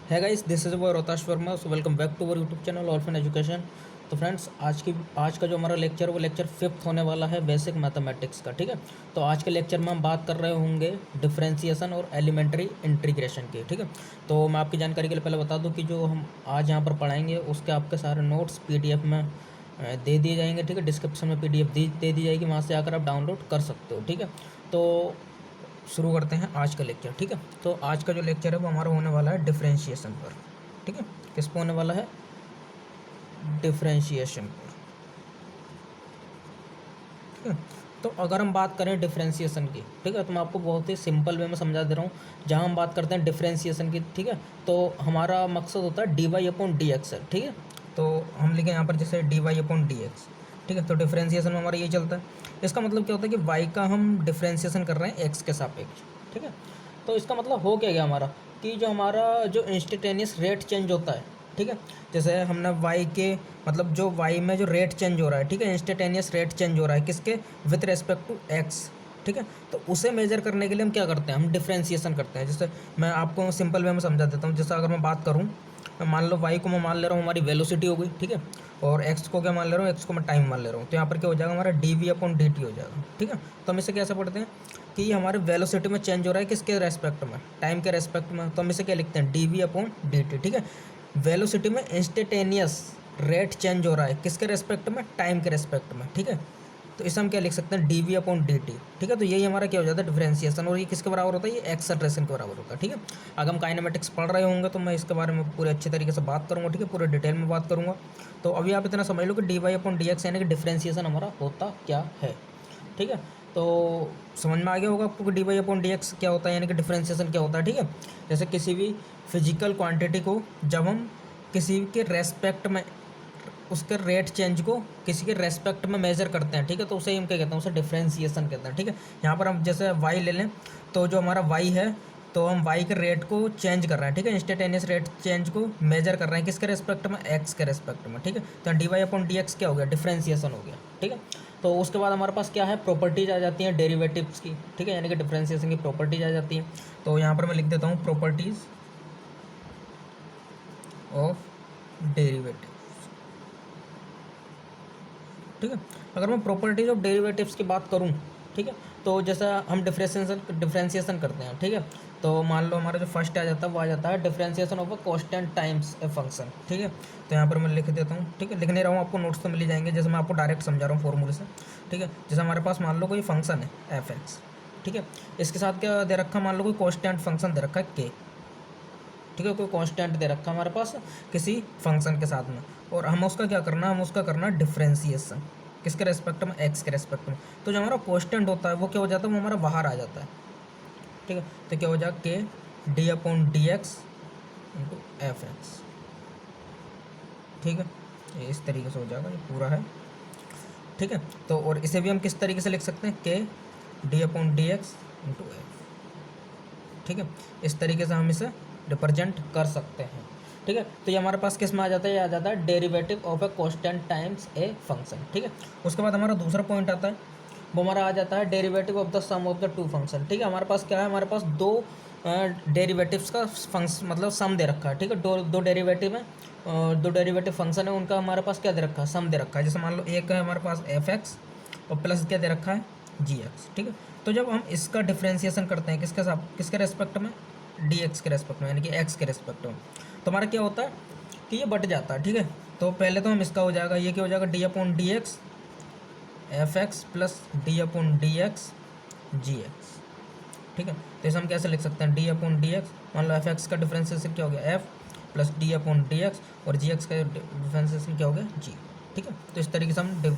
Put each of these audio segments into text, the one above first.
है guys, this is boy Rohtash Verma. So welcome back to our YouTube channel orphan education. तो friends, आज का जो हमारा लेक्चर है वो लेक्चर 5th होने वाला है, बेसिक मैथमेटिक्स का। ठीक है, तो आज के लेक्चर में हम बात कर रहे होंगे डिफरेंशिएशन और एलिमेंट्री इंटीग्रेशन की। ठीक है, तो मैं आपकी जानकारी के लिए पहले बता दूं कि जो हम आज यहाँ पर पढ़ाएंगे उसके आपके सारे नोट्स पीडीएफ में दे दिए जाएंगे। ठीक है, डिस्क्रिप्शन में पीडीएफ दे दी जाएगी, वहाँ से आकर आप डाउनलोड कर सकते हो। ठीक है, तो शुरू करते हैं आज का लेक्चर। ठीक है, तो आज का जो लेक्चर है वो हमारा होने वाला है डिफरेंशिएशन पर। ठीक है, किस पर होने वाला है? डिफरेंशिएशन पर। ठीक है, तो अगर हम बात करें डिफरेंशिएशन की, ठीक है, तो मैं आपको बहुत ही सिंपल वे में समझा दे रहा हूँ। जहाँ हम बात करते हैं डिफरेंशिएशन की, ठीक है, तो हमारा मकसद होता है d y upon d x है। ठीक है, तो हम लिखें यहाँ पर जैसे d y upon d x. ठीक है, तो डिफरेंशिएशन में हमारा ये चलता है। इसका मतलब क्या होता है कि वाई का हम डिफरेंशिएशन कर रहे हैं एक्स के सापेक्ष। ठीक है, तो इसका मतलब हो क्या गया हमारा कि जो हमारा जो इंस्टेंटेनियस रेट चेंज होता है, ठीक है, जैसे हमने वाई के मतलब जो वाई में जो रेट चेंज हो रहा है, ठीक है, इंस्टेंटेनियस रेट चेंज हो रहा है किसके? With respect to x. ठीक है, तो उसे मेजर करने के लिए हम क्या करते हैं? हम डिफरेंशिएशन करते हैं। जैसे मैं आपको सिंपल वे में समझा देता हूँ। जैसे अगर मैं बात करूँ, मान लो वाई को मैं मान ले रहा हूँ हमारी वेलोसिटी हो गई। ठीक है, और एक्स को क्या मान ले रहा हूँ? एक्स को मैं टाइम मान ले रहा हूँ। तो यहाँ पर क्या हो जाएगा? हमारा d v upon d t हो जाएगा। ठीक है, तो हम इसे कैसे पढ़ते हैं कि हमारे वेलोसिटी में चेंज हो रहा है किसके रेस्पेक्ट में? टाइम के रेस्पेक्ट में। तो हम इसे क्या लिखते हैं? D v upon d t. ठीक है, वेलोसिटी में इंस्टेंटेनियस रेट चेंज हो रहा है किसके रेस्पेक्ट में? टाइम के रेस्पेक्ट में। ठीक है, तो इसे हम क्या लिख सकते हैं? D v upon d t. ठीक है, तो यही हमारा क्या हो जाता है? डिफरेंशिएशन। और ये किसके बराबर होता है? ये एक्सेलरेशन के बराबर होता है। ठीक है, अगर हम काइनेमेटिक्स पढ़ रहे होंगे तो मैं इसके बारे में पूरे अच्छे तरीके से बात करूँगा। ठीक है, पूरे डिटेल में बात करूँगा। तो अभी आप इतना समझ लो कि d y upon d x यानी कि डिफरेंशिएशन हमारा होता क्या है। ठीक है, तो समझ में आ गया होगा आपको कि d y upon d x क्या होता है, यानी कि डिफरेंशिएशन क्या होता है। ठीक है, जैसे किसी भी फिजिकल क्वांटिटी को जब हम किसी के रेस्पेक्ट में उसके रेट चेंज को किसी के रेस्पेक्ट में मेजर करते हैं, ठीक है, तो उसे हम क्या कहते हैं? उसे डिफरेंशिएशन कहते हैं। ठीक है, यहाँ पर हम जैसे वाई ले लें, तो जो हमारा वाई है, तो हम वाई के रेट को चेंज कर रहे हैं। ठीक है, इंस्टेंटेनियस रेट चेंज को मेजर कर रहे हैं किसके रेस्पेक्ट में? एक्स के रेस्पेक्ट में। ठीक है, तो d y upon d x क्या हो गया? डिफरेंशिएशन हो गया। ठीक है, तो उसके बाद हमारे पास क्या है? प्रॉपर्टीज आ जाती हैं डेरिवेटिव्स की। ठीक है, यानी कि डिफरेंशिएशन की प्रॉपर्टीज आ जाती हैं। तो यहाँ पर मैं लिख देता हूँ प्रॉपर्टीज ऑफ डेरिवेटिव। ठीक है, अगर मैं प्रॉपर्टीज ऑफ डेरिवेटिव्स की बात करूँ, ठीक है, तो जैसा हम डिफरेंशिएशन करते हैं। ठीक है, तो मान लो हमारा जो फर्स्ट आ जाता है वो आ जाता है differentiation of a constant times a function. ठीक है, तो यहाँ पर मैं लिख देता हूँ। ठीक है, लिख नहीं रहा हूँ, आपको नोट्स तो मिल ही जाएंगे। जैसे मैं आपको डायरेक्ट समझा रहा हूँ फॉर्मूले से। ठीक है, जैसे हमारे पास मान लो कोई फंक्शन है एफ एक्स। ठीक है, इसके साथ क्या दे रखा? मान लो कोई कांस्टेंट फंक्शन दे रखा है के। ठीक है, कोई कांस्टेंट दे रखा है हमारे पास किसी फंक्शन के साथ में, और हम उसका क्या करना? हम उसका करना डिफरेंशिएशन किसके रेस्पेक्ट में? एक्स के रेस्पेक्ट में। तो जो हमारा कांस्टेंट होता है वो क्या हो जाता है? वो हमारा बाहर आ जाता है। ठीक है, तो क्या हो जाएगा? के D upon d x into F x. ठीक है, ये इस तरीके से हो जाएगा, ये पूरा है। ठीक है, तो और इसे भी हम किस तरीके से लिख सकते हैं? के D upon d x into F. ठीक है, इस तरीके से हम इसे रिप्रेजेंट कर सकते हैं। ठीक है, तो ये हमारे पास किस में आ जाता है? ये आ जाता है derivative of a constant times a function. ठीक है, उसके बाद हमारा दूसरा पॉइंट आता है, वो हमारा आ जाता है derivative of the sum of the two function. ठीक है, हमारे पास क्या है? हमारे पास दो डेरिवेटिव्स का फंक्शन मतलब सम दे रखा है। ठीक है, दो डेरिवेटिव है, दो डेरिवेटिव फंक्शन है, उनका हमारे पास क्या दे रखा है? सम दे रखा है। जैसे मान लो एक है हमारे पास एफ एक्स और प्लस क्या दे रखा है? जी एक्स। ठीक है, तो जब हम इसका डिफरेंशिएशन करते हैं किसके साथ? किसके रेस्पेक्ट में? डी एक्स के रेस्पेक्ट में, यानी कि एक्स के रेस्पेक्ट में। तो हमारा क्या होता है कि ये बट जाता है। ठीक है, तो पहले तो हम इसका हो जाएगा, ये क्या हो जाएगा? D upon d x f x plus d upon d x g x. ठीक है, तो इसे हम कैसे लिख सकते हैं? डी अपॉन डी एक्स, मान लो एफ एक्स का डिफरेंशिएशन क्या हो गया? F plus d upon d x, और जी एक्स का डिफरेंशिएशन क्या हो गया? जी। ठीक है, तो इस तरीके से हम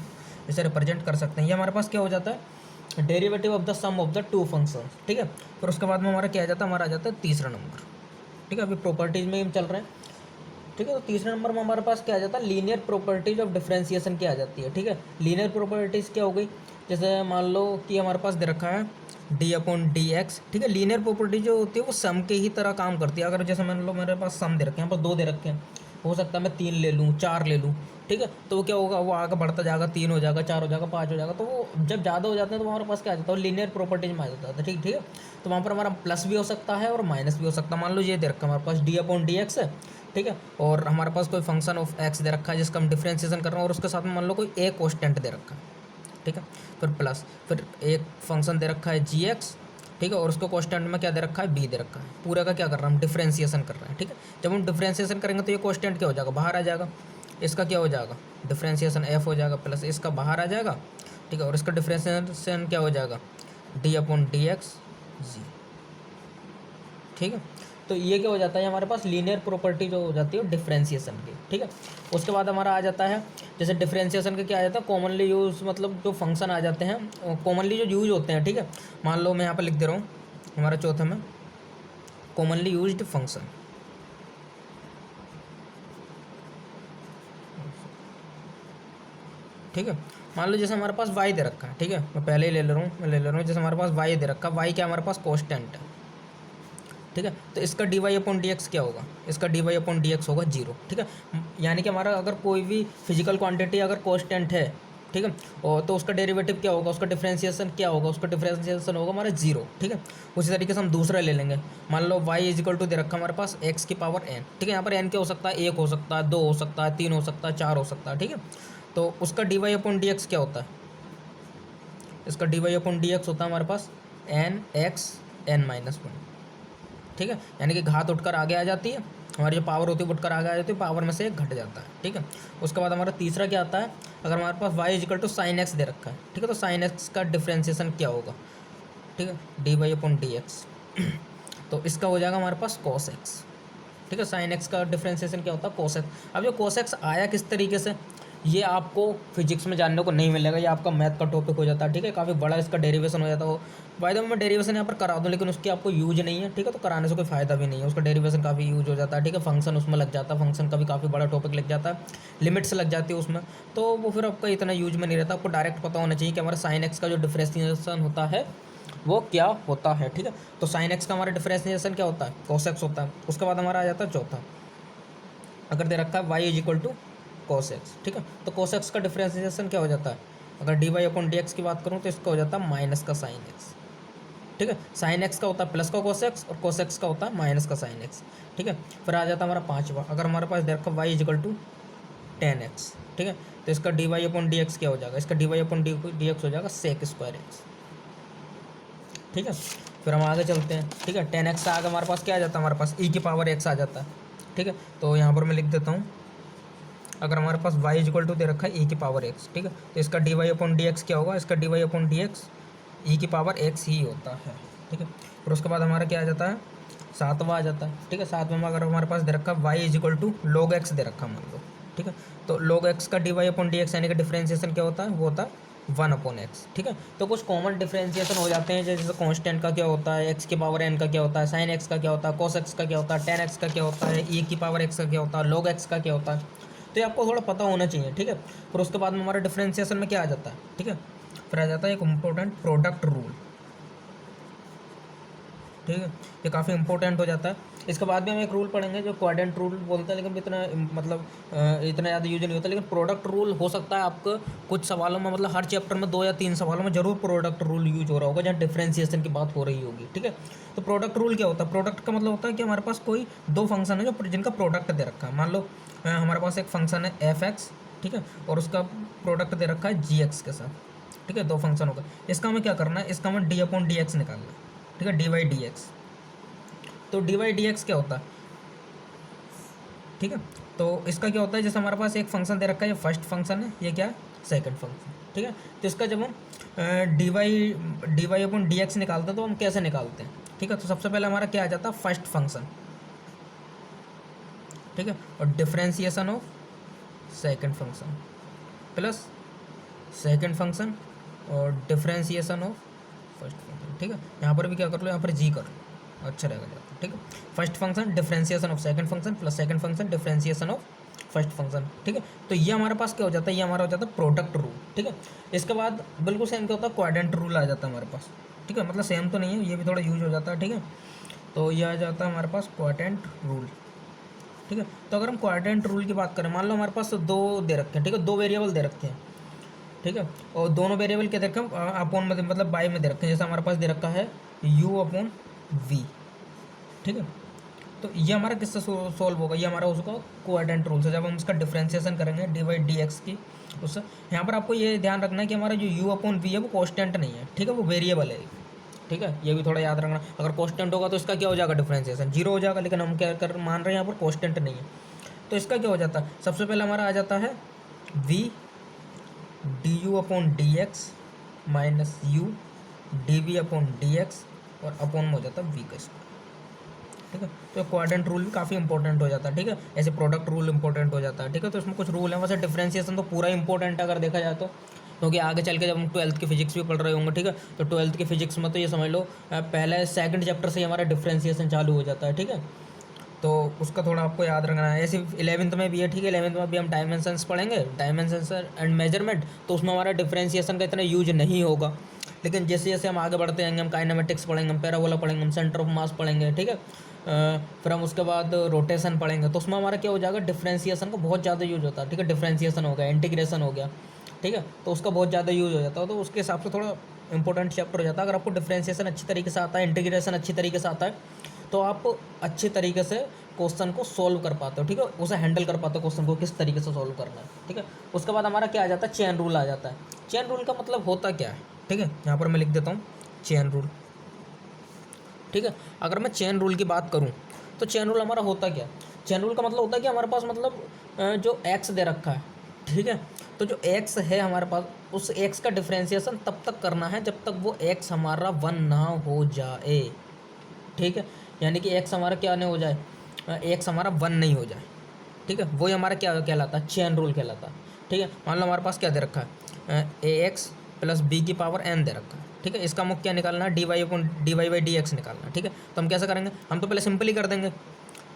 इसे रिप्रेजेंट कर सकते हैं। ये हमारे पास क्या हो जाता है? Derivative of the sum of the two function. ठीक है, फिर उसके बाद में हमारा क्या आ जाता है? हमारा आ जाता है तीसरा नंबर। ठीक है, अभी प्रॉपर्टीज़ में हम चल रहे हैं। ठीक है, तो तीसरे नंबर में हमारे पास क्या आ जाता है? लीनियर प्रॉपर्टीज ऑफ डिफरेंशिएशन की आ जाती है। ठीक है, लीनियर प्रॉपर्टीज़ क्या हो गई? जैसे मान लो कि हमारे पास दे रखा है डी अपॉन डी एक्स। ठीक है, लीनियर प्रॉपर्टी जो होती है वो सम के ही तरह काम करती है। अगर जैसे मान लो मेरे पास सम दे रखे हैं, यहाँ पर दो दे रखे हैं, हो सकता है मैं 3 ले लूँ, 4 ले लूँ, ठीक है। तो वो क्या होगा, वो आगे बढ़ता जाएगा, 3 हो जाएगा, 4 हो जाएगा, 5 हो जाएगा। तो वो जब ज़्यादा हो जाते हैं तो हमारे पास क्या आ जाता है, लीनियर प्रॉपर्टीज में आ जाता है, ठीक ठीक है। तो वहाँ पर हमारा प्लस भी हो सकता है और माइनस भी हो सकता है। मान लो ये दे रखा है हमारे पास डी अपॉन डी एक्स है, ठीक है, और हमारे पास कोई फंक्शन ऑफ एक्स दे रखा है जिसका हम डिफ्रेंशिएशन कर रहे हैं, और उसके साथ में मान लो कोई ए कॉन्स्टेंट दे रखा है, ठीक है। फिर प्लस, फिर एक फंक्शन दे रखा है जी एक्स, ठीक है, और उसको कॉन्स्टेंट में क्या दे रखा है, बी दे रखा है। पूरा का क्या कर रहे हैं हम, डिफ्रेंशिएशन कर रहे हैं, ठीक है। जब हम डिफ्रेंशिएशन करेंगे तो ये कॉन्स्टेंट क्या हो जाएगा, बाहर आ जाएगा। इसका क्या हो जाएगा, डिफ्रेंशिएशन एफ हो जाएगा, प्लस इसका बाहर आ जाएगा, ठीक है, और इसका डिफ्रेंशिएशन क्या हो जाएगा, डी अपॉन डी एक्स जी, ठीक है। तो ये क्या हो जाता है हमारे पास लीनियर प्रॉपर्टी जो हो जाती है डिफ्रेंशिएशन की, ठीक है। उसके बाद हमारा आ जाता है जैसे डिफ्रेंशिएशन के क्या आ जाता है, कॉमनली यूज, मतलब जो फंक्शन आ जाते हैं कॉमनली जो यूज होते हैं, ठीक है। मान लो मैं यहाँ पर लिख दे रहा हूँ हमारा चौथे में कॉमनली यूज्ड फंक्शन, ठीक है। मान लो जैसे हमारे पास y दे रखा है, ठीक है, मैं पहले ही ले ले रहा हूँ, जैसे हमारे पास y दे रखा है, y क्या हमारे पास कॉन्स्टेंट है, ठीक है। तो इसका d y upon d x क्या होगा, इसका d y upon d x होगा 0, ठीक है। यानी कि हमारा अगर कोई भी फिजिकल क्वांटिटी अगर कांस्टेंट है, ठीक है, और तो उसका डेरिवेटिव क्या होगा, उसका डिफरेंशिएशन क्या होगा, उसका डिफरेंशिएशन होगा हमारा 0, ठीक है। उसी तरीके से हम दूसरा ले लेंगे, मान लो y इज इक्वल टू दे रखा हमारे पास x की पावर n, ठीक है। यहाँ पर n क्या हो सकता है, 1 हो सकता है, 2 हो सकता है, 3 हो सकता है, 4 हो सकता है, ठीक है। तो उसका d y upon d x क्या होता है, इसका d y upon d x होता है हमारे पास एन एक्स एन माइनस 1, ठीक है। यानी कि घात उठकर आगे आ जाती है, हमारी जो पावर होती है उठकर आगे आ जाती है, पावर में से एक घट जाता है, ठीक है। उसके बाद हमारा तीसरा क्या आता है, अगर हमारे पास y is equal to sine x दे रखा है, ठीक है, तो साइन एक्स का डिफ्रेंशिएशन क्या होगा, ठीक है, d y upon d x तो इसका हो जाएगा हमारे पास कॉस एक्स, ठीक है। साइन एक्स का डिफ्रेंशिएशन क्या होता है, कॉस एक्स। अब जो कॉस एक्स आया किस तरीके से, ये आपको फिजिक्स में जानने को नहीं मिलेगा, ये आपका मैथ का टॉपिक हो जाता है, ठीक है। काफ़ी बड़ा इसका डेरिवेशन हो जाता है। बाय द वे मैं डेरिवेशन यहाँ पर करा दूँ, लेकिन उसकी आपको यूज नहीं है, ठीक है, तो कराने से कोई फायदा भी नहीं है। उसका डेरिवेशन काफ़ी यूज हो जाता है, ठीक है, फंक्शन उसमें लग जाता है, फंक्शन का भी काफ़ी बड़ा टॉपिक लग जाता है, लिमिट्स लग जाती है उसमें, तो वो फिर आपका इतना यूज में नहीं रहता। आपको डायरेक्ट पता होना चाहिए कि हमारा साइन एक्स का जो डिफ्रेंशिएशन होता है वो क्या होता है, ठीक है। तो साइन एक्स का हमारा डिफ्रेंशिएशन क्या होता है, कॉस एक्स होता है। उसके बाद हमारा आ जाता है चौथा, अगर दे रखा है y is equal to cos x, ठीक है, तो कॉस एक्स का डिफ्रेंशिएशन क्या हो जाता है, अगर d y upon d x की बात करूँ तो इसका हो जाता है माइनस का साइन एक्स, ठीक है। साइन एक्स का होता है प्लस का कॉस एक्स, और कॉस एक्स का होता है माइनस का साइन एक्स, ठीक है। फिर आ जाता है हमारा पाँचवा, अगर हमारे पास दे रखा y is equal to tan x, ठीक है, तो इसका d y upon d x क्या हो जाएगा, इसका d y upon d x हो जाएगा सेक स्क्वायर एक्स, ठीक है। फिर हम आगे चलते हैं, ठीक है। टेन एक्स से आगे हमारे पास क्या आ जाता है, हमारे पास ई की पावर एक्स आ जाता है, ठीक है। तो यहाँ पर मैं लिख देता हूँ, अगर हमारे पास y इज इक्वल टू दे रखा है e की पावर x, ठीक है, तो इसका d y upon d x क्या होगा, इसका d y upon d x e की पावर x ही होता है, ठीक है। फिर उसके बाद हमारा क्या आ जाता है, सातवां आ जाता है, ठीक है। सातवें में अगर हमारे पास दे रखा है y is equal to log x दे रखा है मान लो, ठीक है, तो लॉग एक्स का d y upon d x यानी कि डिफ्रेंशिएशन क्या होता है, वो होता है 1 अपॉन एक्स, ठीक है। तो कुछ कॉमन डिफ्रेंशिएशन हो जाते हैं, जैसे कॉन्स्टेंट का क्या होता है, एक्स की पावर एन का क्या होता है, साइन एक्स का क्या होता है, कॉस एक्स का क्या होता है, टेन एक्स का क्या होता है, ई की पावर एक्स का क्या होता है, लॉग एक्स का क्या होता है, तो ये आपको थोड़ा पता होना चाहिए, ठीक है। फिर उसके बाद में हमारा डिफ्रेंशिएशन में क्या आ जाता है, ठीक है, फिर आ जाता है एक इम्पोर्टेंट प्रोडक्ट रूल, ठीक है, ये काफ़ी इंपॉर्टेंट हो जाता है। इसके बाद भी हम एक रूल पढ़ेंगे जो क्वाड्रेंट रूल बोलते हैं, लेकिन इतना मतलब इतना ज़्यादा यूज नहीं होता, लेकिन प्रोडक्ट रूल हो सकता है आपको कुछ सवालों में, मतलब हर चैप्टर में 2 या 3 सवालों में जरूर प्रोडक्ट रूल यूज हो रहा होगा जहाँ डिफ्रेंशिएशन की बात हो रही होगी, ठीक है। तो प्रोडक्ट रूल क्या होता है, प्रोडक्ट का मतलब होता है कि हमारे पास कोई दो फंक्शन है जो जिनका प्रोडक्ट दे रखा है। मान लो हमारे पास एक फंक्शन है एफ एक्स, ठीक है, और उसका प्रोडक्ट दे रखा है जी एक्स के साथ, ठीक है, दो फंक्शन होगा। इसका हमें क्या करना है, इसका हमें डी अपॉन डी एक्स निकालना है, ठीक है, डी वाई डी एक्स। तो डी वाई डी एक्स क्या होता है, ठीक है, तो इसका क्या होता है, जैसे हमारे पास एक फंक्शन दे रखा है, ये फर्स्ट फंक्शन है, ये क्या है सेकंड फंक्शन, ठीक है। तो इसका जब हम d y upon d x निकालते हैं तो हम कैसे निकालते हैं, ठीक है। तो सबसे पहले हमारा क्या आ जाता है, फर्स्ट फंक्शन, ठीक है, और differentiation of second function plus second function और डिफ्रेंशिएशन ऑफ फर्स्ट फंक्शन, ठीक है। यहाँ पर भी क्या कर लो, यहाँ पर जी कर लो, अच्छा रहेगा जाता, ठीक है। First function differentiation of second function plus second function differentiation of first function, ठीक है। तो ये हमारे पास क्या हो जाता है, ये हमारा हो जाता है प्रोडक्ट रूल, ठीक है। इसके बाद बिल्कुल सेम क्या होता है, क्वाड्रेंट रूल आ जाता है हमारे पास, ठीक है, मतलब सेम तो नहीं है, ये भी थोड़ा यूज हो जाता है, ठीक है। तो ये आ जाता है हमारे पास क्वाड्रेंट रूल, ठीक है। तो अगर हम क्वाड्रेंट रूल की बात करें, मान लो हमारे पास दो दे रखे हैं, ठीक है, दो वेरिएबल दे रखे हैं, ठीक है, और दोनों वेरिएबल क्या दे रखे हैं, अपॉन में मतलब बाई में दे रखे हैं। जैसे हमारे पास दे रखा है u अपॉन v, ठीक है। तो ये हमारा किससे सॉल्व होगा, ये हमारा उसका क्वाड्रेंट रूल से जब हम इसका डिफ्रेंसिएशन करेंगे डी बाई डी एक्स की, उससे यहाँ पर आपको ये ध्यान रखना है कि हमारा जो u अपॉन v है वो कॉन्स्टेंट नहीं है, ठीक है, वो वेरिएबल है, ठीक है, ये भी थोड़ा याद रखना। अगर कॉन्स्टेंट होगा तो इसका क्या हो जाएगा, डिफ्रेंसिएशन जीरो हो जाएगा, लेकिन हम क्या कर मान रहे हैं यहाँ पर कॉन्स्टेंट नहीं है, तो इसका क्या हो जाता है, सबसे पहले हमारा आ जाता है v d u upon d x minus u d v upon d x और अपॉन में हो जाता है वी का स्क्वायर, ठीक है। तो क्वाड्रेंट रूल भी काफ़ी इंपॉर्टेंट हो जाता है, ठीक है, ऐसे प्रोडक्ट रूल इंपॉर्टेंट हो जाता है, ठीक है। तो इसमें कुछ रूल है, वैसे डिफ्रेंसिएशन तो पूरा इंपॉर्टेंट है अगर देखा जाए तो, क्योंकि आगे चल के जब हम 12th की फिजिक्स भी पढ़ रहे होंगे, ठीक है, तो 12th की फिजिक्स में तो ये समझ लो पहले सेकंड चैप्टर से ही हमारा डिफ्रेंसिएशन चालू हो जाता है, ठीक है। तो उसका थोड़ा आपको याद रखना है। ऐसे 11th में भी है, ठीक है, 11th में भी हम डायमेंशंस पढ़ेंगे, डायमेंशंस एंड मेजरमेंट, तो उसमें हमारा डिफ्रेंसिएशन का इतना यूज नहीं होगा। लेकिन जैसे जैसे हम आगे बढ़ते जाएंगे, हम काइनेमेटिक्स पढ़ेंगे, हम पैराबोला पढ़ेंगे, हम सेंटर ऑफ मास पढ़ेंगे, ठीक है, फिर हम उसके बाद रोटेशन पढ़ेंगे, तो उसमें हमारा क्या हो जाएगा, डिफ्रेंसिएशन का बहुत ज़्यादा यूज होता है, ठीक है, डिफ्रेंसिएशन हो गया, इंटीग्रेशन हो गया, ठीक है, तो उसका बहुत ज़्यादा यूज हो जाता है, तो उसके हिसाब से थोड़ा इंपॉर्टेंट चैप्टर हो जाता है। अगर आपको डिफ्रेंसिएशन अच्छी तरीके से आता है, इंटीग्रेशन अच्छी तरीके से आता है, तो आप अच्छे तरीके से क्वेश्चन को सोल्व कर पाते हो, ठीक है, उसे हैंडल कर पाते हो क्वेश्चन को किस तरीके से सोल्व करना है, ठीक है। उसके बाद हमारा क्या आ जाता है, चेन रूल आ जाता है। चेन रूल का मतलब होता क्या है, ठीक है, यहाँ पर मैं लिख देता हूँ चेन रूल, ठीक है। अगर मैं चेन रूल की बात करूँ तो चेन रूल हमारा होता क्या है, चेन रूल का मतलब होता है कि हमारे पास मतलब जो एक्स दे रखा है, ठीक है, तो जो एक्स है हमारे पास, उस एक्स का डिफ्रेंसिएशन तब तक करना है जब तक वो एक्स हमारा 1 ना हो जाए, ठीक है, यानी कि एक्स हमारा क्या नहीं हो जाए, एक्स हमारा 1 नहीं हो जाए, ठीक है, वही हमारा क्या कहलाता है, चेन रूल कहलाता है, ठीक है। मान लो हमारे पास क्या दे रखा है, ए एक्स प्लस बी की पावर एन दे रखा है, ठीक है, इसका मुख्य क्या निकालना है, d y upon d y by d x निकालना है, ठीक है। तो हम कैसे करेंगे, हम तो पहले सिंपल ही कर देंगे,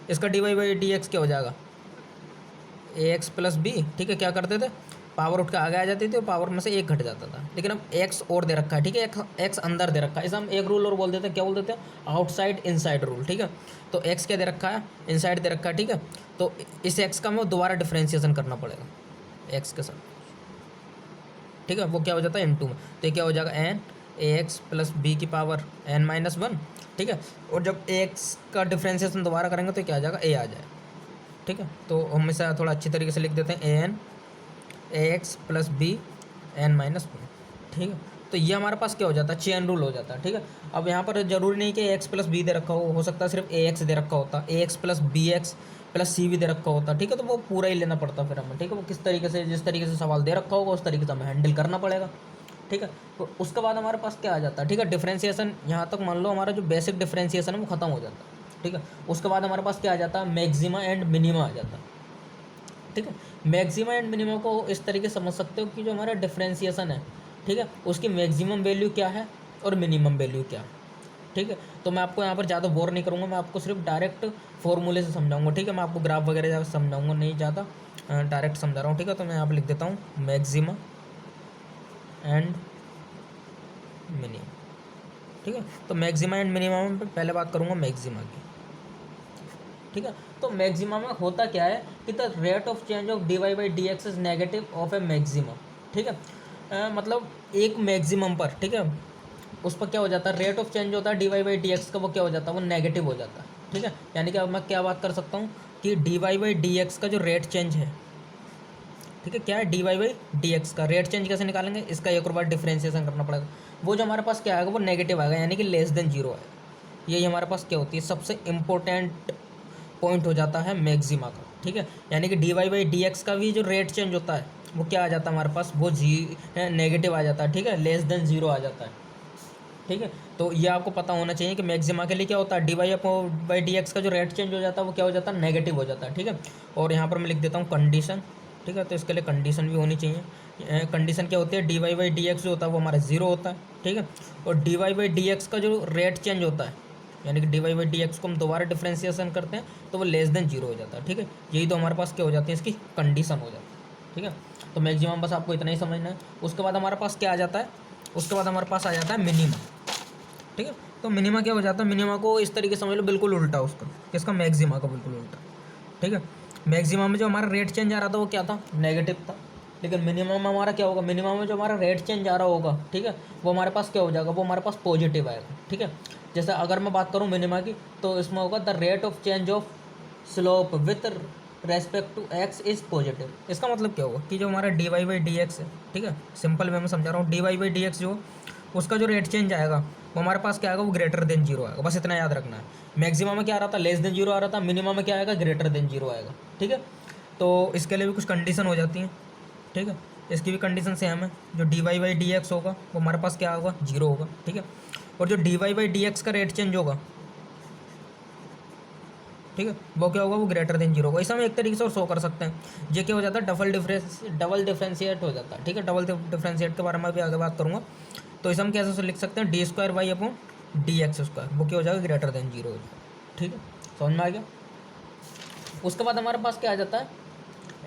इसका d y by d x क्या हो जाएगा, ए एक्स प्लस बी, ठीक है, क्या करते थे, पावर उठ के आगे आ जाती थी और पावर में से एक घट जाता था, लेकिन अब एक्स और दे रखा है, ठीक है, एक्स अंदर दे रखा है, इसे हम एक रूल और बोल देते हैं, क्या बोल देते हैं, आउटसाइड इनसाइड रूल, ठीक है। तो एक्स क्या दे रखा है, इनसाइड दे रखा है, ठीक है, तो इस एक्स का हमें दोबारा डिफ्रेंशिएशन करना पड़ेगा एक्स के साथ, ठीक है, वो क्या हो जाता है इनटू में, तो ये क्या हो जाएगा n a x plus b की पावर एन माइनस 1, ठीक है, और जब एक्स का डिफ्रेंशिएशन दोबारा करेंगे तो क्या आ जाएगा, ए आ जाए, ठीक है। तो हम इसे थोड़ा अच्छी तरीके से लिख देते हैं, a n a x plus b n minus 1, ठीक है। तो ये हमारे पास क्या हो जाता है, चेन रूल हो जाता है, ठीक है। अब यहाँ पर जरूरी नहीं कि एक्स प्लस बी दे रखा हो सकता है सिर्फ ए एक्स दे रखा होता, a x plus b x plus c भी दे रखा होता, ठीक है, तो वो पूरा ही लेना पड़ता फिर हमें, ठीक है, वो किस तरीके से जिस तरीके से सवाल दे रखा होगा उस तरीके से हमें हैंडल करना पड़ेगा, ठीक है। तो उसके बाद हमारे पास क्या आ जाता है, ठीक है, डिफ्रेंसिएशन यहाँ तक मान लो हमारा जो बेसिक डिफ्रेंसिएशन है वो खत्म हो जाता है, ठीक है। उसके बाद हमारे पास क्या आ जाता है, मैक्सिमा एंड मिनिमा आ जाता है, ठीक है। मैक्सिमा एंड मिनिमा को इस तरीके से समझ सकते हो कि जो हमारा डिफ्रेंसिएशन है, ठीक है, उसकी मैक्सिमम वैल्यू क्या है और मिनिमम वैल्यू क्या है, ठीक है। तो मैं आपको यहाँ पर ज़्यादा बोर नहीं करूँगा, मैं आपको सिर्फ डायरेक्ट फॉर्मूले से समझाऊंगा, ठीक है, मैं आपको ग्राफ वगैरह समझाऊंगा नहीं ज़्यादा, डायरेक्ट समझा रहा हूँ, ठीक है। तो मैं यहाँ पर लिख देता हूँ मैक्सिमा एंड मिनिमम, ठीक है। तो मैक्सिमा एंड मिनिमम पे पहले बात करूँगा मैक्सिमा की, ठीक है। तो मैक्सिमा में होता क्या है कि the rate of change of d y by d x is negative of a maximum, ठीक है, मतलब एक मैक्सिमम पर, ठीक है, उस पर क्या हो जाता है, रेट ऑफ चेंज होता है d y by d x का, वो क्या हो जाता है, वो नेगेटिव हो जाता है, ठीक है। यानी कि अब मैं क्या बात कर सकता हूँ कि d y by d x का जो रेट चेंज है, ठीक है, क्या है, d y by d x का रेट चेंज कैसे निकालेंगे, इसका एक और बार डिफ्रेंसिएशन करना पड़ेगा, वो जो हमारे पास क्या आएगा वो नेगेटिव आएगा, यानी कि लेस देन जीरो आएगा। यही हमारे पास क्या होती है, सबसे इंपॉर्टेंट पॉइंट हो जाता है मैक्सिमा का, ठीक है। यानी कि d y by d x का भी जो रेट चेंज होता है वो क्या आ जाता है हमारे पास, वो नेगेटिव आ जाता है, ठीक है, लेस देन जीरो आ जाता है, ठीक है। तो ये आपको पता होना चाहिए कि मैक्सिमा के लिए क्या होता है, d y by d x का जो रेट चेंज हो जाता है वो क्या हो जाता है, नेगेटिव हो जाता है, ठीक है। और यहाँ पर मैं लिख देता हूँ कंडीशन, ठीक है, तो इसके लिए कंडीशन भी होनी चाहिए। कंडीशन क्या होती है, d y by d x जो होता है वो हमारा जीरो होता है, ठीक है, और d y by d x का जो रेट चेंज होता है, यानी कि d y by d x को हम दोबारा डिफ्रेंसिएशन करते हैं तो वो लेस देन जीरो हो जाता है, ठीक है। यही तो हमारे पास क्या हो जाती है, इसकी कंडीशन हो जाती है, ठीक है। तो मैक्सिमम बस आपको इतना ही समझना है। उसके बाद हमारे पास क्या आ जाता है, उसके बाद हमारे पास आ जाता है मिनिमा, ठीक है। तो मिनिमा क्या हो जाता है, मिनिमा को इस तरीके समझ लो बिल्कुल उल्टा उसका, किसका, मैक्सिमा का बिल्कुल उल्टा, ठीक है। मैक्सिमम में जो हमारा रेट चेंज आ रहा था वो क्या था, नेगेटिव था। लेकिन मिनिमम में हमारा क्या होगा, मिनिमम में जो हमारा रेट चेंज आ रहा होगा, ठीक है, वो हमारे पास क्या हो जाएगा, वो हमारे पास पॉजिटिव आएगा। ठीक है। जैसे अगर मैं बात करूँ मिनिमा की, तो इसमें होगा the rate of change of slope with respect to x is positive. इसका मतलब क्या होगा कि जो हमारा d y by d x है, ठीक है, सिंपल वे में समझा रहा हूँ, d y by d x जो उसका जो रेट चेंज आएगा वो हमारे पास क्या आएगा, वो ग्रेटर देन जीरो आएगा। बस इतना याद रखना है। मैक्सिमम में क्या आ रहा था, लेस देन जीरो आ रहा था, मिनिमम में क्या आएगा, ग्रेटर देन जीरो आएगा। ठीक है। तो इसके लिए भी कुछ कंडीशन हो जाती हैं। ठीक है। इसकी भी कंडीशन सेम है। जो d y by d x होगा वो हमारे पास क्या होगा, जीरो होगा। ठीक है। और जो d y by d x का रेट चेंज होगा, ठीक है, वो क्या होगा, वो ग्रेटर देन जीरो होगा। इसे हम एक तरीके से और शो कर सकते हैं। ये क्या हो जाता है, डबल डिफ्रेंशिएट हो जाता है। ठीक है। डबल डिफ्रेंशिएट के बारे में भी आगे बात करूँगा। तो इसे हम कैसे लिख सकते हैं, d square y upon d x square, वो क्या हो जाएगा, ग्रेटर देन जीरो हो जाएगा। ठीक है, समझ में आ गया। उसके बाद हमारे पास क्या आ जाता है,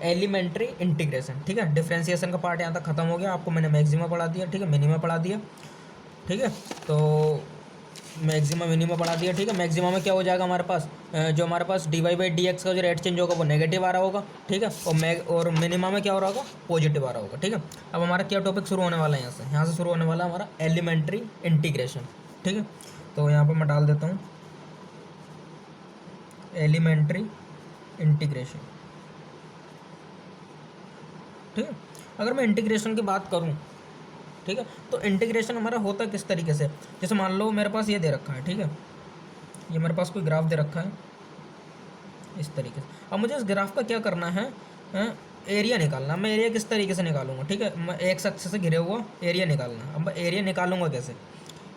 एलिमेंट्री इंटीग्रेशन। ठीक है। डिफ्रेंशिएशन का पार्ट यहाँ तक खत्म हो गया। आपको मैंने मैक्सिमा पढ़ा दिया, ठीक है, मिनिमा पढ़ा दिया। ठीक है। तो मैक्सिमा मिनिमा बढ़ा दिया। ठीक है। मैक्सिमा में क्या हो जाएगा हमारे पास, जो हमारे पास d y by d x का जो रेट चेंज होगा वो नेगेटिव आ रहा होगा। ठीक है। और मिनिमा में क्या हो रहा होगा, पॉजिटिव आ रहा होगा। ठीक है। अब हमारा क्या टॉपिक शुरू होने वाला है, यहाँ से शुरू होने वाला है हमारा एलिमेंट्री इंटीग्रेशन। ठीक है। तो यहाँ पर मैं डाल देता हूँ एलिमेंट्री इंटीग्रेशन। ठीक है। अगर मैं इंटीग्रेशन की बात करूँ, ठीक है, तो इंटीग्रेशन हमारा होता किस तरीके से, जैसे मान लो मेरे पास ये दे रखा है, ठीक है, ये मेरे पास कोई ग्राफ दे रखा है इस तरीके से। अब मुझे इस ग्राफ का क्या करना है, एरिया निकालना। मैं एरिया किस तरीके से निकालूंगा, ठीक है, मैं एक अक्ष से घिरे हुआ एरिया निकालना। अब मैं एरिया निकालूंगा कैसे,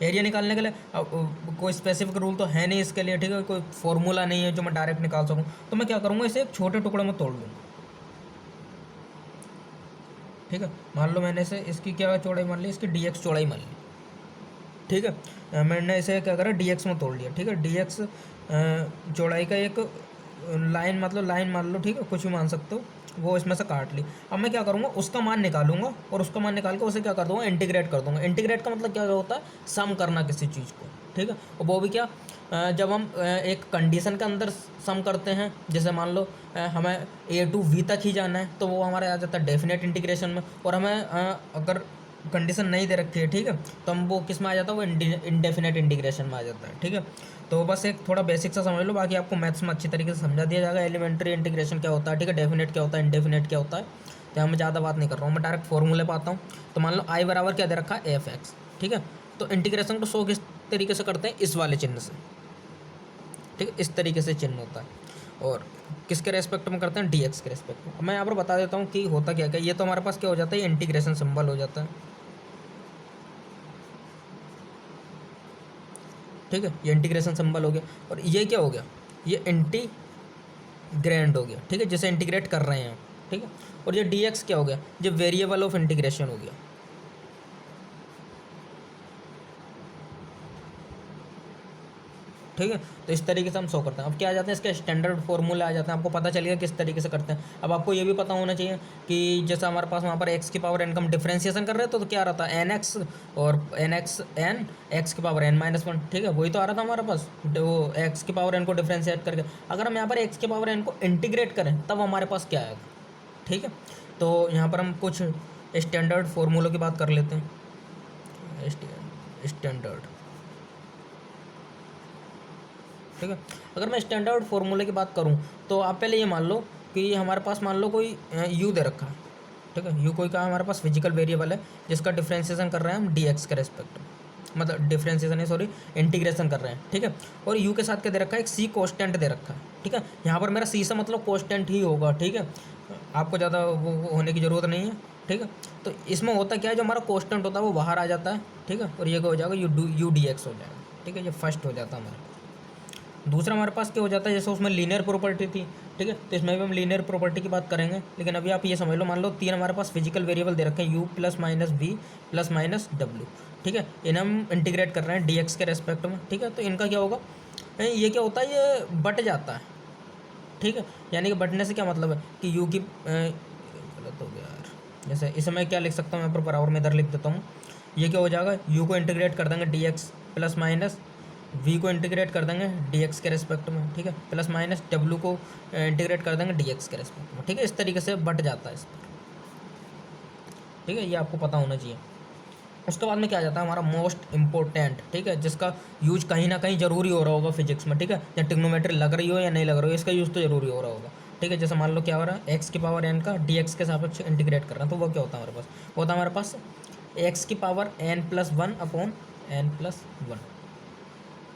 एरिया निकालने के लिए अब कोई स्पेसिफिक रूल तो है नहीं इसके लिए। ठीक है। कोई फॉर्मूला नहीं है जो मैं डायरेक्ट निकाल सकूँ। तो मैं क्या करूँगा, इसे एक छोटे टुकड़े में तोड़ लूँगा। ठीक है। मान लो मैंने इसे, इसकी क्या चौड़ाई मान ली, इसकी डी एक्स चौड़ाई मान ली। ठीक है। मैंने इसे क्या करा, डी एक्स में तोड़ लिया। ठीक है। डी एक्स चौड़ाई का एक लाइन, मतलब लाइन मान लो, ठीक है, कुछ भी मान सकते हो, वो इसमें से काट ली। अब मैं क्या करूँगा, उसका मान निकालूंगा और उसका मान निकाल के उसे क्या कर दूँगा, इंटीग्रेट कर दूँगा। इंटीग्रेट का मतलब क्या होता है, सम करना किसी चीज़ को। ठीक है। और वो भी क्या, जब हम एक कंडीशन के अंदर सम करते हैं, जैसे मान लो हमें ए टू वी तक ही जाना है, तो वो हमारे आ जाता है डेफिनेट इंटीग्रेशन में। और हमें अगर कंडीशन नहीं दे रखी है, ठीक है, तो हम वो किस में आ जाता है, वो इंडेफिनेट इंटीग्रेशन में आ जाता है। ठीक है। तो बस एक थोड़ा बेसिक सा समझ लो, बाकी आपको मैथ्स में अच्छी तरीके से समझा दिया जाएगा। एलिमेंट्री इंटीग्रेशन क्या होता है, ठीक है, डेफिनेट क्या होता है, इंडेफिनेट क्या होता है। तो मैं ज़्यादा बात नहीं कर रहा हूँ, मैं डायरेक्ट फॉर्मूले पर आता हूँ। तो मान लो आई बराबर क्या दे रखा है, एफ एक्स। ठीक है। तो इंटीग्रेशन को शो किस तरीके से करते हैं, इस वाले चिन्ह से। ठीक है। इस तरीके से चिन्ह होता है। और किसके रेस्पेक्ट में करते हैं, डी एक्स के रेस्पेक्ट में। मैं यहाँ पर बता देता हूँ कि होता क्या क्या। ये तो हमारे पास क्या हो जाता है, इंटीग्रेशन सिंबल हो जाता है। ठीक है। ये इंटीग्रेशन सिंबल हो गया। और ये क्या हो गया, ये इंटीग्रैंड हो गया। ठीक है, जिसे इंटीग्रेट कर रहे हैं। ठीक है। और ये डी एक्स क्या हो गया, ये वेरिएबल ऑफ इंटीग्रेशन हो गया। ठीक है। तो इस तरीके से हम शो करते हैं। अब क्या आ जाते हैं, इसके स्टैंडर्ड फॉर्मूला आ जाते हैं। आपको पता चलेगा किस तरीके से करते हैं। अब आपको ये भी पता होना चाहिए कि जैसे हमारे पास वहाँ पर एक्स की पावर एन का हम डिफ्रेंशिएशन कर रहे हैं, तो क्या आ रहा था, एन एक्स और एन एक्स एन एक्स की पावर एन माइनस वन। ठीक है, वही तो आ रहा था हमारे पास, वो एक्स की पावर एन को डिफ्रेंशिएट करके। अगर हम यहाँ पर एक्स की पावर एन को इंटीग्रेट करें, तब हमारे पास क्या आएगा। ठीक है। तो यहाँ पर हम कुछ स्टैंडर्ड फार्मूलों की बात कर लेते हैं। स्टैंडर्ड, ठीक है। अगर मैं स्टैंडर्ड फार्मूले की बात करूं, तो आप पहले ये मान लो कि हमारे पास मान लो कोई यू दे रखा है। ठीक है। यू कोई का हमारे पास फिजिकल वेरिएबल है, जिसका डिफ्रेंशिएशन कर रहे हैं हम डी एक्स के रेस्पेक्ट में, मतलब डिफ्रेंशिएशन है, सॉरी, इंटीग्रेशन कर रहे हैं। ठीक है। और यू के साथ क्या दे रखा है, एक सी कॉन्स्टेंट दे रखा है। ठीक है। यहाँ पर मेरा सी से मतलब कॉन्स्टेंट ही होगा। ठीक है। आपको ज़्यादा वो होने की ज़रूरत नहीं है। ठीक है। तो इसमें होता क्या है, जो हमारा कॉन्स्टेंट होता है वो बाहर आ जाता है। ठीक है। और ये क्या हो जाएगा, यू डी एक्स हो जाएगा। ठीक है। ये फर्स्ट हो जाता है हमारा। दूसरा हमारे पास क्या हो जाता है, जैसे उसमें लीनियर प्रॉपर्टी थी। ठीक है। तो इसमें भी हम लीनियर प्रॉपर्टी की बात करेंगे। लेकिन अभी आप ये समझ लो, मान लो तीन हमारे पास फिजिकल वेरिएबल दे रखे हैं, u plus minus v plus minus डब्ल्यू। ठीक है। इन्हें हम इंटीग्रेट कर रहे हैं डी एक्स के रेस्पेक्ट में। ठीक है। तो इनका क्या होगा, ये क्या होता है, ये बट जाता है। ठीक है। यानी कि बटने से क्या मतलब है कि यू की गलत हो गया यार, जैसे इसे मैं क्या लिख सकता हूँ, यहाँ पर बराबर में इधर लिख देता हूँ। ये क्या हो जाएगा, यू को इंटीग्रेट कर देंगे D x plus minus v को इंटीग्रेट कर देंगे dx के रेस्पेक्ट में, ठीक है, प्लस माइनस w को इंटीग्रेट कर देंगे dx के रेस्पेक्ट में, ठीक है, इस तरीके से बट जाता है इस पर, ठीक है, ये आपको पता होना चाहिए। उसके बाद में क्या आ जाता है हमारा मोस्ट इंपॉर्टेंट, ठीक है, जिसका यूज कहीं ना कहीं जरूरी हो रहा होगा फिजिक्स में, ठीक है, या ट्रिग्नोमेट्री लग रही हो या नहीं लग रही हो, इसका यूज तो जरूरी हो रहा होगा, ठीक है। जैसे मान लो क्या हो रहा है, एक्स की पावर एन का dx के सापेक्ष इंटीग्रेट कर रहा है, तो वो क्या होता है हमारे पास, वो होता है हमारे पास एक्स की पावर n+1 अपॉन n+1,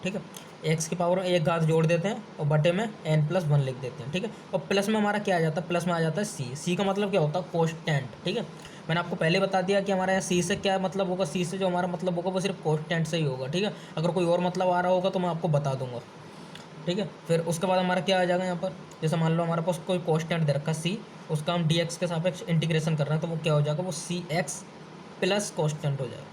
ठीक है, एक्स की पावर एक घात जोड़ देते हैं और बटे में n+1 लिख देते हैं, ठीक है, और प्लस में हमारा क्या आ जाता है, प्लस में आ जाता है सी का मतलब क्या होता है, कोस्टेंट, ठीक है। मैंने आपको पहले बता दिया कि हमारे यहाँ सी से क्या मतलब होगा, सी से जो हमारा मतलब होगा वो सिर्फ कोस्टेंट से ही होगा, ठीक है। अगर कोई और मतलब आ रहा होगा तो मैं आपको बता दूंगा, ठीक है। फिर उसके बाद हमारा क्या आ जाएगा यहाँ पर, जैसे मान लो हमारे पास कोई कोस्टेंट दे रखा है सी, उसका हम dx के सापेक्ष इंटीग्रेशन कर रहे हैं, तो वो क्या हो जाएगा, वो सी एक्स प्लस कोस्टेंट हो जाएगा,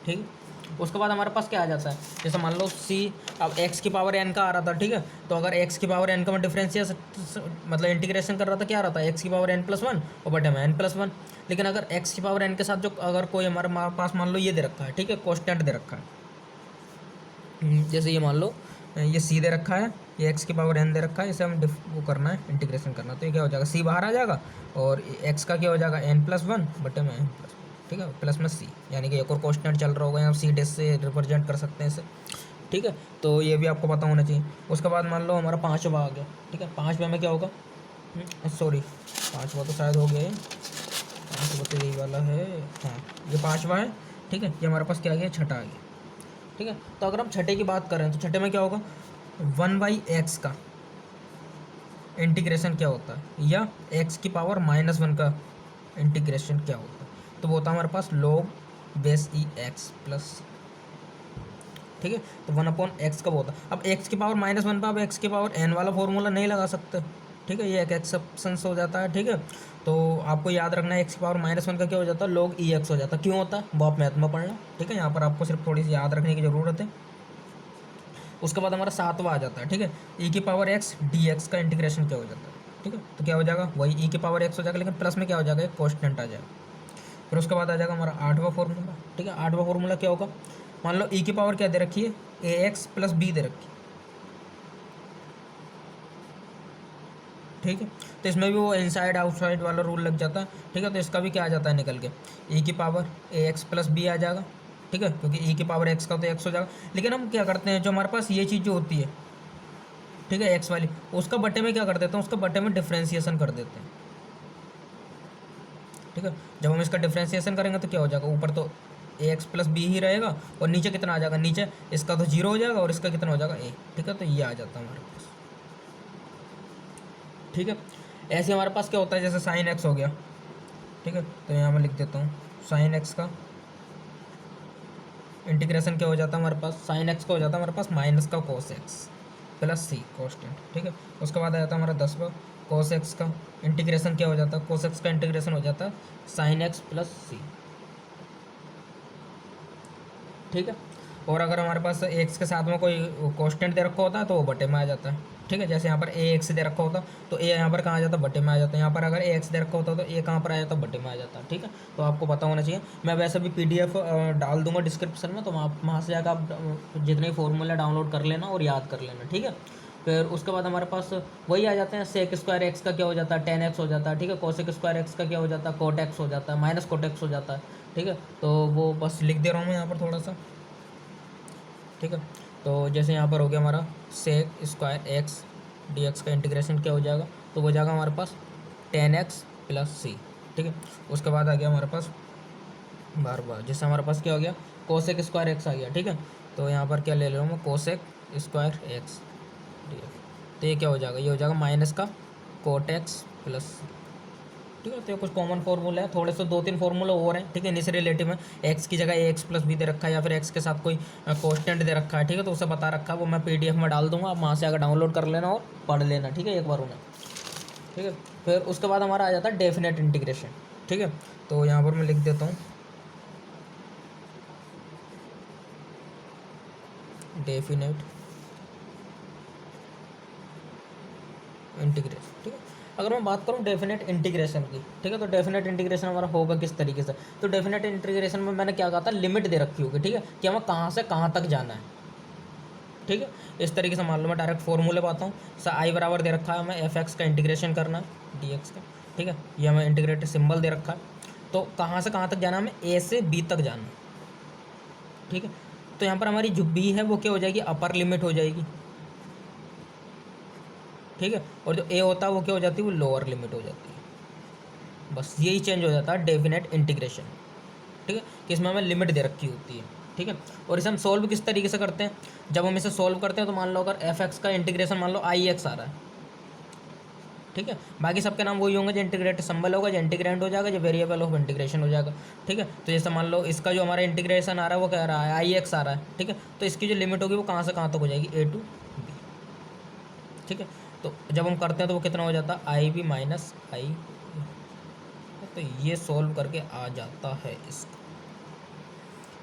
ठीक है। उसके बाद हमारे पास क्या आ जाता है, जैसे मान लो सी, अब एक्स की पावर एन का आ रहा था, ठीक है, तो अगर एक्स की पावर एन का मैं डिफरेंशियल मतलब इंटीग्रेशन कर रहा था, क्या आ रहा था, एक्स की पावर n+1 और बटे में n+1। लेकिन अगर एक्स की पावर एन के साथ जो अगर कोई हमारे पास मान लो ये दे रखा है, ठीक है, कोस्टेंट दे रखा है, जैसे ये मान लो ये सी दे रखा है, ये एक्स की पावर n दे रखा है, इसे हम वो करना है इंटीग्रेशन करना, तो ये क्या हो जाएगा, सी बाहर आ जाएगा और एक्स का क्या हो जाएगा n+1 बटे में n+1, ठीक है, प्लस में सी, यानी कि एक और कॉन्स्टेंट चल रहा होगा, यहाँ सी डेस से रिप्रेजेंट कर सकते हैं इसे, ठीक है। तो ये भी आपको पता होना चाहिए। उसके बाद मान लो हमारा पाँचवा आ गया, ठीक है, पाँचवा में क्या होगा, सॉरी पाँचवा तो शायद हो गया है, पाँचवा तो यही वाला है, हाँ ये पाँचवा है, ठीक है, ये हमारे पास क्या आ गया, छठा आ गया, ठीक है। तो अगर हम छठे की बात करें तो छठे में क्या होगा, 1/x का इंटीग्रेशन क्या होता है, या x की पावर -1 का इंटीग्रेशन क्या होता है, तो वो होता है हमारे पास log बेस ई एक्स प्लस, ठीक है। तो 1/x कब होता है, अब x की पावर -1 पर अब x की पावर n वाला फॉर्मूला नहीं लगा सकते, ठीक है, ये एक एक्सेप्शन हो जाता है, ठीक है। तो आपको याद रखना है x की पावर -1 का क्या हो जाता है, log ई एक्स हो जाता है, क्यों होता है वो आप मैथ में पढ़ना, ठीक है, यहाँ पर आपको सिर्फ थोड़ी सी याद रखने की ज़रूरत है। उसके बाद हमारा सातवां आ जाता है, ठीक है, ई की पावर एक्स डी एक्स का इंटीग्रेशन क्या हो जाता है, ठीक है, तो क्या हो जाएगा, वही ई की पावर एक्स हो जाएगा, लेकिन प्लस में क्या हो जाएगा, एक कॉन्स्टेंट आ जाएगा। फिर उसके बाद आ जाएगा हमारा आठवां फॉर्मूला, ठीक है, आठवां फॉर्मूला क्या होगा, मान लो ई की पावर क्या दे रखी है, ए एक्स प्लस बी दे रखी है, ठीक है, तो इसमें भी वो इनसाइड आउटसाइड वाला रूल लग जाता है, ठीक है। तो इसका भी क्या आ जाता है निकल के, ई की पावर ए एक्स प्लस बी आ जाएगा, ठीक है, क्योंकि ई की पावर एक्स का तो एक्स हो जाएगा, लेकिन हम क्या करते हैं, जो हमारे पास ये चीज़ जो होती है, ठीक है, एक्स वाली, उसका बटे में क्या कर देते हैं, उसका बटे में डिफ्रेंसिएशन कर देते हैं, ठीक है। जब हम इसका डिफ्रेंसिएशन करेंगे तो क्या हो जाएगा, ऊपर तो ए एक्स प्लस बी ही रहेगा और नीचे कितना आ जाएगा, नीचे इसका तो जीरो हो जाएगा और इसका कितना हो जाएगा ए, ठीक है, तो ये आ जाता है हमारे पास, ठीक है। ऐसे हमारे पास क्या होता है, जैसे साइन एक्स हो गया, ठीक है, तो यहाँ मैं लिख देता हूँ साइन एक्स का इंटीग्रेशन क्या हो जाता है हमारे पास, साइन एक्स का हो जाता है हमारे पास माइनस का कोस एक्स प्लस सी कॉन्स्टेंट, ठीक है। उसके बाद आ जाता है हमारा 10वां, कोस एक्स का इंटीग्रेशन क्या हो जाता है, कोस एक्स का इंटीग्रेशन हो जाता है साइन एक्स प्लस सी, ठीक है। और अगर हमारे पास एक्स के साथ में कोई कांस्टेंट दे रखा होता है तो वो बटे में आ जाता है, ठीक है। जैसे यहाँ पर ए एक्स दे रखा होता तो ए यहाँ पर कहाँ आ जाता, बटे में आ जाता है। यहाँ पर अगर ए एक्स दे रखा होता तो ए कहाँ पर आ जाता, बटे में आ जाता है, ठीक है। तो आपको पता होना चाहिए। मैं वैसे भी पीडीएफ डाल दूंगा डिस्क्रिप्शन में, तो आप वहाँ से जाकर आप जितने फॉर्मूले डाउनलोड कर लेना और याद कर लेना, ठीक है। फिर उसके बाद हमारे पास वही आ जाते हैं, सेक स्क्वायर एक्स का क्या हो जाता है, 10x हो जाता है, ठीक है। कोसेक स्क्वायर एक्स का क्या हो जाता है, कोट एक्स हो जाता है, माइनस कोट एक्स हो जाता है, ठीक है। तो वो बस लिख दे रहा हूँ मैं यहाँ पर थोड़ा सा, ठीक है। तो जैसे यहाँ पर हो गया हमारा sec square x d x का इंटीग्रेशन क्या हो जाएगा, तो हो जाएगा हमारे पास 10x प्लस सी, ठीक है। उसके बाद आ गया हमारे पास बार बार, जैसे हमारे पास क्या हो गया, कोसेक स्क्वायर एक्स आ गया, ठीक है। तो यहाँ पर क्या ले रहा हूँ मैं, cosec square x d x, तो ये क्या हो जाएगा, ये हो जाएगा माइनस का कोट एक्स प्लस, ठीक है। तो ये कुछ कॉमन फार्मूला है, थोड़े से 2-3 फार्मूला और हैं, ठीक है। इनसे रिलेटिव में एक्स की जगह ए एक्स प्लस बी दे रखा है या फिर एक्स के साथ कोई कांस्टेंट दे रखा है, ठीक है। तो उसे बता रखा है, वो मैं पीडीएफ में डाल दूंगा, आप वहाँ से आकर डाउनलोड कर लेना और पढ़ लेना, ठीक है, एक बार उन्हें, ठीक है। फिर उसके बाद हमारा आ जाता है डेफिनेट इंटीग्रेशन, ठीक है। तो यहाँ पर मैं लिख देता हूँ डेफिनेट इंटीग्रेशन, ठीक है। अगर मैं बात करूँ डेफिनेट इंटीग्रेशन की, ठीक है, तो डेफिनेट इंटीग्रेशन हमारा होगा किस तरीके से, तो डेफिनेट इंटीग्रेशन में मैंने क्या कहा था, लिमिट दे रखी होगी, ठीक है, कि हमें कहाँ से कहाँ तक जाना है, ठीक है। इस तरीके से मान लो मैं डायरेक्ट फॉर्मूले पाता हूँ, आई बराबर दे रखा है हमें एफ एक्स का इंटीग्रेशन करना है डी एक्स का, ठीक है, ये हमें इंटीग्रेटेड सिंबल दे रखा है, तो कहाँ से कहाँ तक जाना है, हमें ए से बी तक जाना है, ठीक है। तो यहाँ पर हमारी जो बी है वो क्या हो जाएगी, अपर लिमिट हो जाएगी, ठीक है, और जो ए होता है वो क्या हो जाती है, वो लोअर लिमिट हो जाती है। बस यही चेंज हो जाता है डेफिनेट इंटीग्रेशन, ठीक है, कि इसमें हमें लिमिट दे रखी होती है, ठीक है। और इसे हम सोल्व किस तरीके से करते हैं, जब हम इसे सोल्व करते हैं तो मान लो अगर एफ एक्स का इंटीग्रेशन मान लो आई एक्स आ रहा है, ठीक है, बाकी सबके नाम वही होंगे, जो इंटीग्रेट सिंबल होगा, जो इंटीग्रेंड हो जाएगा, जो वेरिएबल ऑफ इंटीग्रेशन हो जाएगा, ठीक है। तो जैसे मान लो इसका जो हमारा इंटीग्रेशन आ रहा है वो कह रहा है आई एक्स आ रहा है, ठीक है, तो इसकी जो लिमिट होगी वो कहाँ से कहाँ तक हो जाएगी, ए टू बी, ठीक है। तो जब हम करते हैं तो वो कितना हो जाता है, आई बी माइनस आई, तो ये सोल्व करके आ जाता है इसका,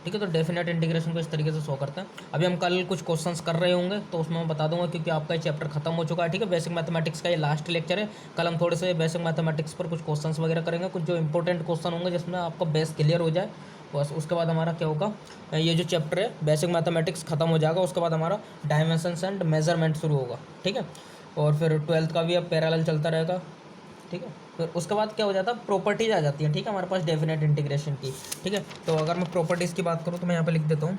ठीक है। तो डेफिनेट इंटीग्रेशन को इस तरीके से शो करते हैं। अभी हम कल कुछ क्वेश्चंस कर रहे होंगे तो उसमें मैं बता दूंगा, क्योंकि आपका ये चैप्टर खत्म हो चुका है, ठीक है। बेसिक मैथमेटिक्स का ये लास्ट लेक्चर है। कल हम थोड़े से बेसिक मैथमेटिक्स पर कुछ क्वेश्चंस वगैरह करेंगे, कुछ जो इंपॉर्टेंट क्वेश्चन होंगे जिसमें आपका बेस क्लियर हो जाए, बस उसके बाद हमारा क्या होगा, ये जो चैप्टर है बेसिक मैथमेटिक्स खत्म हो जाएगा, उसके बाद हमारा डायमेंशंस एंड मेजरमेंट शुरू होगा, ठीक है। और फिर 12th का भी अब पैरेलल चलता रहेगा, ठीक है। फिर उसके बाद क्या हो जाता है, प्रॉपर्टीज आ जाती है, ठीक है, हमारे पास डेफिनेट इंटीग्रेशन की, ठीक है। तो अगर मैं प्रॉपर्टीज़ की बात करूँ तो मैं यहाँ पे लिख देता हूँ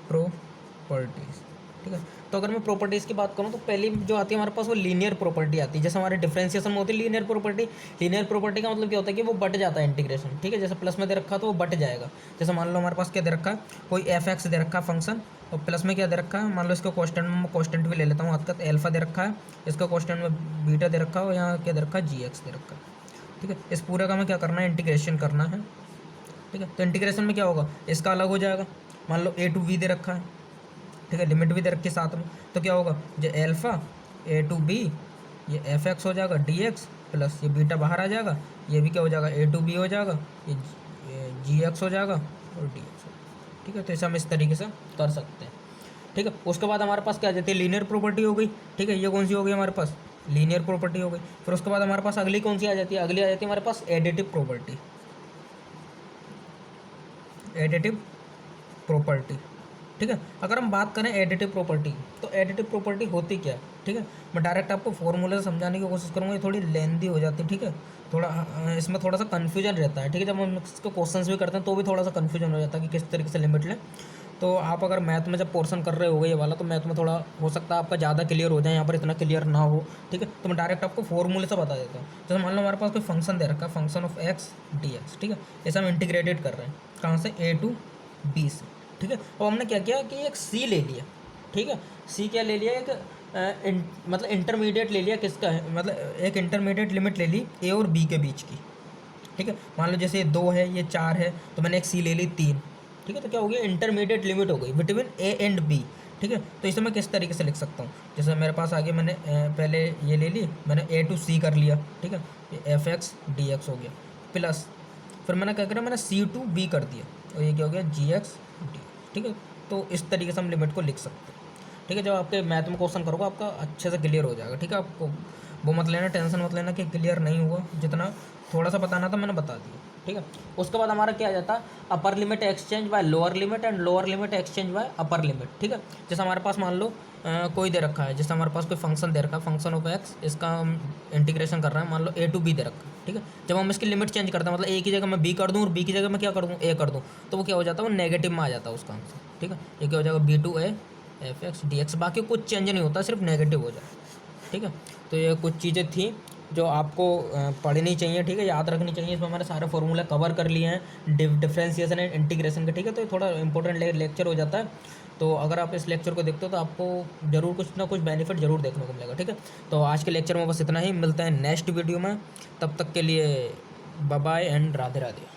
प्रॉपर्टीज़, ठीक है। तो अगर मैं प्रॉपर्टीज़ की बात करूँ तो पहली जो आती है हमारे पास वो लीनियर प्रॉपर्टी आती है। जैसे हमारे डिफरेंशिएशन में होती है लीनियर प्रॉपर्टी। लीनियर प्रॉपर्टी का मतलब क्या होता है कि वो बट जाता है इंटीग्रेशन, ठीक है। जैसे प्लस में दे रखा तो वो बट जाएगा। जैसे मान लो हमारे पास क्या दे रखा है, कोई एफ एक्स दे रखा है फंक्शन, और प्लस में क्या दे रखा है, मान लो इसका कॉन्स्टेंट में कॉन्स्टेंट भी ले लेता हूँ हाथ का, एल्फा दे रखा है, इसका कॉन्स्टेंट में बीटा दे रखा है, और यहाँ क्या दे रखा है, जी एक्स दे रखा है, ठीक है। इस पूरे का हमें क्या करना है, इंटीग्रेशन करना है, ठीक है। तो इंटीग्रेशन में क्या होगा, इसका अलग हो जाएगा। मान लो ए टू वी दे रखा है, ठीक है, लिमिट भी दे रखी है साथ में, तो क्या होगा, जो एल्फा ए टू बी, ये एफ एक्स हो जाएगा डी एक्स, प्लस ये बीटा बाहर आ जाएगा, ये भी क्या हो जाएगा, ए टू बी हो जाएगा, ये जी एक्स हो जाएगा और डी एक्स, ठीक है। तो इसे हम इस तरीके से कर सकते हैं, ठीक है। उसके बाद हमारे पास क्या आ जाती है, लीनियर प्रॉपर्टी हो गई, ठीक है। ये कौन सी हो गई हमारे पास, लीनियर प्रॉपर्टी हो गई। फिर उसके बाद हमारे पास अगली कौन सी आ जाती है, अगली आ जाती है हमारे पास एडिटिव प्रॉपर्टी, एडिटिव प्रॉपर्टी, ठीक है। अगर हम बात करें एडिटिव प्रॉपर्टी, तो एडिटिव प्रॉपर्टी होती क्या है, ठीक है। मैं डायरेक्ट आपको फॉर्मूले से समझाने की कोशिश करूँगा, ये थोड़ी लेंदी हो जाती है, ठीक है। थोड़ा इसमें थोड़ा सा कन्फ्यूजन रहता है, ठीक है। जब हम इसको क्वेश्चंस भी करते हैं तो भी थोड़ा सा कन्फ्यूजन हो जाता है कि किस तरीके से लिमिट लें। तो आप अगर मैथ में जब पोर्शन कर रहे होगे ये वाला, तो मैथ में थोड़ा हो सकता है आपका ज़्यादा क्लियर हो जाए, यहाँ पर इतना क्लियर ना हो, ठीक है। तो मैं डायरेक्ट आपको फॉर्मूले से बता देता हूँ। जैसे मान लो हमारे पास कोई फंक्शन दे रखा है, function of x d x, ठीक है। ऐसा हम इंटीग्रेटेड कर रहे हैं, कहाँ से, ए टू बी से, ठीक है। और हमने क्या किया कि एक सी ले लिया, ठीक है। सी क्या ले लिया, एक मतलब इंटरमीडिएट ले लिया, किसका है, मतलब एक इंटरमीडिएट लिमिट ले ली ए और बी के बीच की, ठीक है। मान लो जैसे ये 2 है, ये 4 है, तो मैंने एक सी ले ली 3, ठीक है। तो क्या हो गया, इंटरमीडिएट लिमिट हो गई बिटवीन ए एंड बी, ठीक है। तो इसे मैं किस तरीके से लिख सकता हूँ, जैसे मेरे पास आगे मैंने पहले ये ले ली, मैंने ए टू सी कर लिया, ठीक है, ये एफ एक्स डी एक्स हो गया, प्लस फिर मैंने क्या करा, मैंने सी टू बी कर दिया, और ये क्या हो गया, जी एक्स डी, ठीक है। तो इस तरीके से हम लिमिट को लिख सकते हैं, ठीक है। जब आपके मैथ में क्वेश्चन करोगे आपका अच्छे से क्लियर हो जाएगा, ठीक है। आपको वो मत लेना, टेंशन मत लेना कि क्लियर नहीं हुआ, जितना थोड़ा सा बताना था मैंने बता दिया, ठीक है। उसके बाद हमारा क्या आ जाता है, upper limit exchange by lower limit and lower limit exchange bye upper limit, ठीक है। जैसे हमारे पास मान लो कोई दे रखा है, जैसे हमारे पास कोई फंक्शन दे रखा है, फंक्शन ऑफ एक्स, इसका हम इंटीग्रेशन कर रहे हैं, मान लो ए टू बी दे रखा है, ठीक है। जब हम इसकी लिमिट चेंज करते हैं, मतलब ए की जगह मैं बी कर दूँ और बी की जगह मैं क्या कर दूँ, ए कर दूँ, तो वो क्या हो जाता है, वो नेगेटिव में आ जाता है उसका आंसर, ठीक है। ये क्या हो जाएगा, b to a f x d x, बाकी कुछ चेंज नहीं होता, सिर्फ नेगेटिव हो जाए, ठीक है। तो ये कुछ चीज़ें थी जो आपको पढ़नी चाहिए, ठीक है, याद रखनी चाहिए। इसमें हमारे सारे फॉर्मूले कवर कर लिए हैं डिफरेंशिएशन एंड इंटीग्रेशन के, ठीक है। तो ये थोड़ा इंपॉर्टेंट लेक्चर हो जाता है, तो अगर आप इस लेक्चर को देखते हो तो आपको ज़रूर कुछ ना कुछ बेनिफिट ज़रूर देखने को मिलेगा, ठीक है। तो आज के लेक्चर में बस इतना ही, मिलता है नेक्स्ट वीडियो में, तब तक के लिए bye bye and Radhe Radhe.